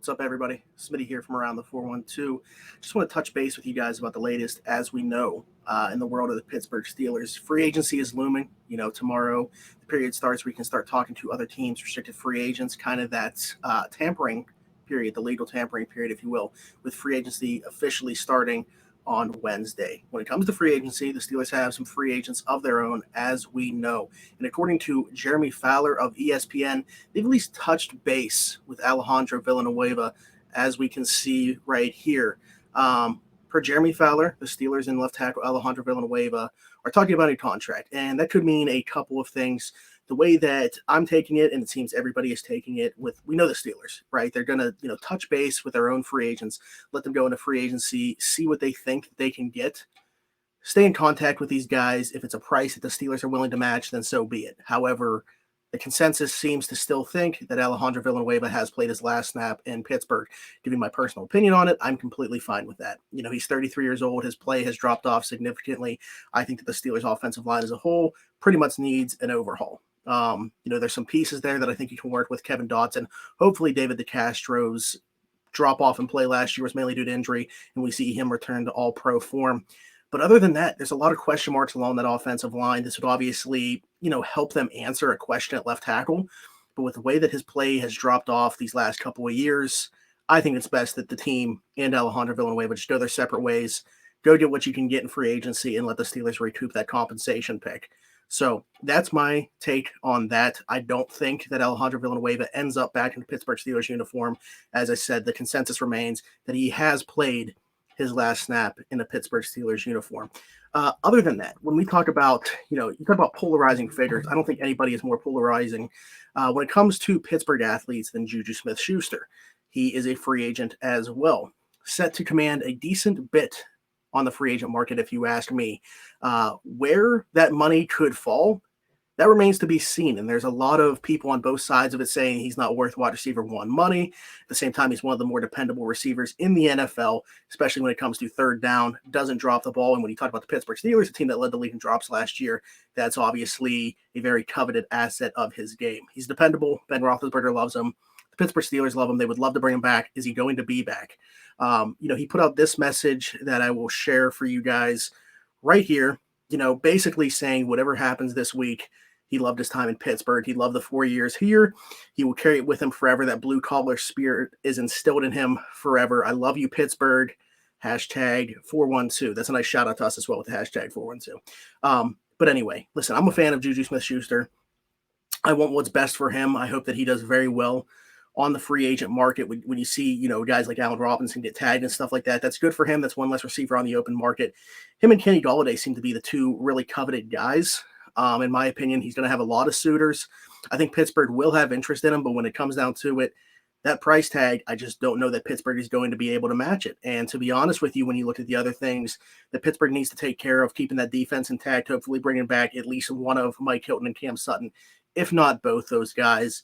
What's up, everybody? Smitty here from around the 412. Just want to touch base with you guys about the latest. As we know, in the world of the Pittsburgh Steelers, free agency is looming. Tomorrow the period starts where you can start talking to other teams, restricted free agents, kind of that tampering period, the legal tampering period, if you will, with free agency officially starting on Wednesday. When it comes to free agency, the Steelers have some free agents of their own, as we know. And according to Jeremy Fowler of ESPN, they've at least touched base with Alejandro Villanueva, as we can see right here. Per Jeremy Fowler, the Steelers and left tackle Alejandro Villanueva are talking about a contract, and that could mean a couple of things. The way that I'm taking it, and it seems everybody is taking it we know the Steelers, right? They're going to, touch base with their own free agents, let them go into free agency, see what they think they can get, stay in contact with these guys. If it's a price that the Steelers are willing to match, then so be it. However, the consensus seems to still think that Alejandro Villanueva has played his last snap in Pittsburgh. Giving my personal opinion on it, I'm completely fine with that. He's 33 years old. His play has dropped off significantly. I think that the Steelers' offensive line as a whole pretty much needs an overhaul. There's some pieces there that I think you can work with. Kevin Dotson. Hopefully David DeCastro's drop off in play last year was mainly due to injury, and we see him return to all-pro form. But other than that, there's a lot of question marks along that offensive line. This would obviously, help them answer a question at left tackle. But with the way that his play has dropped off these last couple of years, I think it's best that the team and Alejandro Villanueva just go their separate ways, go get what you can get in free agency, and let the Steelers recoup that compensation pick. So that's my take on that. I don't think that Alejandro Villanueva ends up back in the Pittsburgh Steelers uniform. As I said, the consensus remains that he has played his last snap in a Pittsburgh Steelers uniform. Other than that, when we talk about, you talk about polarizing figures, I don't think anybody is more polarizing when it comes to Pittsburgh athletes than JuJu Smith-Schuster. He is a free agent as well, set to command a decent bit on the free agent market, if you ask me. Where that money could fall, that remains to be seen. And there's a lot of people on both sides of it saying he's not worth wide receiver one money. At the same time, he's one of the more dependable receivers in the NFL, especially when it comes to third down, doesn't drop the ball. And when you talk about the Pittsburgh Steelers, a team that led the league in drops last year, that's obviously a very coveted asset of his game. He's dependable. Ben Roethlisberger loves him. The Pittsburgh Steelers love him. They would love to bring him back. Is he going to be back? He put out this message that I will share for you guys right here, basically saying whatever happens this week, he loved his time in Pittsburgh. He loved the 4 years here. He will carry it with him forever. That blue-collar spirit is instilled in him forever. I love you, Pittsburgh. Hashtag 412. That's a nice shout-out to us as well with the hashtag 412. But anyway, listen, I'm a fan of JuJu Smith-Schuster. I want what's best for him. I hope that he does very well on the free agent market. When you see, guys like Allen Robinson get tagged and stuff like that, that's good for him. That's one less receiver on the open market. Him and Kenny Golladay seem to be the two really coveted guys. In my opinion, he's going to have a lot of suitors. I think Pittsburgh will have interest in him, but when it comes down to it, that price tag, I just don't know that Pittsburgh is going to be able to match it. And to be honest with you, when you look at the other things that Pittsburgh needs to take care of, keeping that defense intact, hopefully bringing back at least one of Mike Hilton and Cam Sutton, if not both those guys,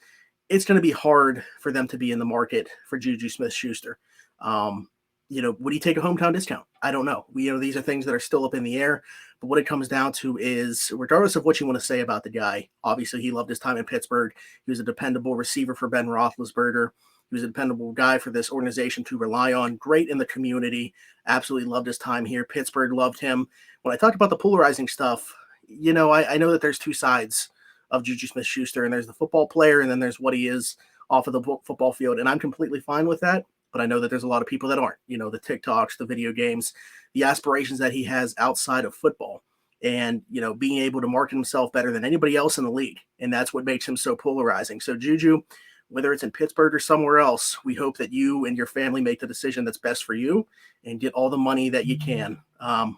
it's going to be hard for them to be in the market for JuJu Smith-Schuster. Would he take a hometown discount? I don't know. These are things that are still up in the air. But what it comes down to is, regardless of what you want to say about the guy, obviously he loved his time in Pittsburgh. He was a dependable receiver for Ben Roethlisberger. He was a dependable guy for this organization to rely on. Great in the community. Absolutely loved his time here. Pittsburgh loved him. When I talk about the polarizing stuff, I know that there's two sides of JuJu Smith-Schuster, and there's the football player, and then there's what he is off of the football field. And I'm completely fine with that. But I know that there's a lot of people that aren't, the TikToks, the video games, the aspirations that he has outside of football and, being able to market himself better than anybody else in the league. And that's what makes him so polarizing. So JuJu, whether it's in Pittsburgh or somewhere else, we hope that you and your family make the decision that's best for you and get all the money that you can.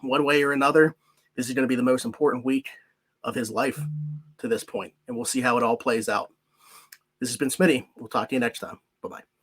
One way or another, this is going to be the most important week of his life to this point, and we'll see how it all plays out. This has been Smitty. We'll talk to you next time. Bye-bye.